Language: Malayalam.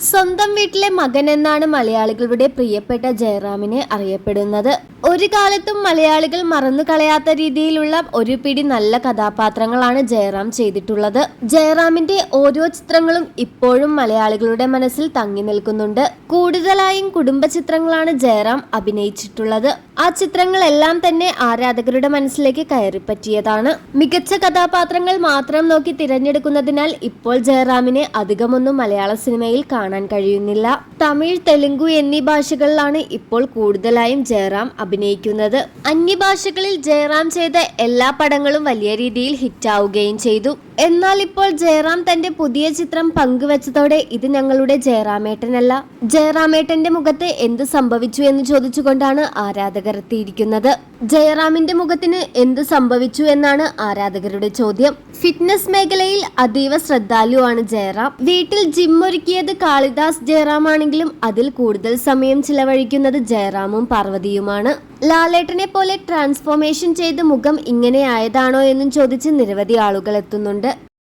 സ്വന്തം വീട്ടിലെ മകൻ എന്നാണ് മലയാളികളുടെ പ്രിയപ്പെട്ട ജയറാമിനെ അറിയപ്പെടുന്നത്. ഒരു കാലത്തും മലയാളികൾ മറന്നു കളയാത്ത രീതിയിലുള്ള ഒരു പിടി നല്ല കഥാപാത്രങ്ങളാണ് ജയറാം ചെയ്തിട്ടുള്ളത്. ജയറാമിന്റെ ഓരോ ചിത്രങ്ങളും ഇപ്പോഴും മലയാളികളുടെ മനസ്സിൽ തങ്ങി നിൽക്കുന്നുണ്ട്. കൂടുതലായും കുടുംബ ചിത്രങ്ങളാണ് ജയറാം അഭിനയിച്ചിട്ടുള്ളത്. ആ ചിത്രങ്ങളെല്ലാം തന്നെ ആരാധകരുടെ മനസ്സിലേക്ക് കയറിപ്പറ്റിയതാണ്. മികച്ച കഥാപാത്രങ്ങൾ മാത്രം നോക്കി തിരഞ്ഞെടുക്കുന്നതിനാൽ ഇപ്പോൾ ജയറാമിനെ അധികമൊന്നും മലയാള സിനിമയിൽ കാണാൻ കഴിയുന്നില്ല. തമിഴ്, തെലുങ്കു എന്നീ ഭാഷകളിലാണ് ഇപ്പോൾ കൂടുതലായും ജയറാം അഭിനയിക്കുന്നത്. അന്യഭാഷകളിൽ ജയറാം ചെയ്ത എല്ലാ പടങ്ങളും വലിയ രീതിയിൽ ഹിറ്റാവുകയും ചെയ്തു. എന്നാൽ ഇപ്പോൾ ജയറാം തന്റെ പുതിയ ചിത്രം പങ്കുവച്ചതോടെ ഇത് ഞങ്ങളുടെ ജയറാമേട്ടനല്ല, ജയറാമേട്ടന്റെ മുഖത്ത് എന്ത് സംഭവിച്ചു എന്ന് ചോദിച്ചുകൊണ്ടാണ് ആരാധകർ എത്തിയിരിക്കുന്നത്. ജയറാമിന്റെ മുഖത്തിന് എന്ത് സംഭവിച്ചു എന്നാണ് ആരാധകരുടെ ചോദ്യം. ഫിറ്റ്നസ് മേഖലയിൽ അതീവ ശ്രദ്ധാലുവാണ് ജയറാം. വീട്ടിൽ ജിം ഒരുക്കിയത് കാളിദാസ് ജയറാം ആണെങ്കിലും അതിൽ കൂടുതൽ സമയം ചിലവഴിക്കുന്നത് ജയറാമും പാർവതിയുമാണ്. ലാലേട്ടനെ പോലെ ട്രാൻസ്ഫോർമേഷൻ ചെയ്ത് മുഖം ഇങ്ങനെ ആയതാണോ എന്നും ചോദിച്ച് നിരവധി ആളുകൾ എത്തുന്നുണ്ട്.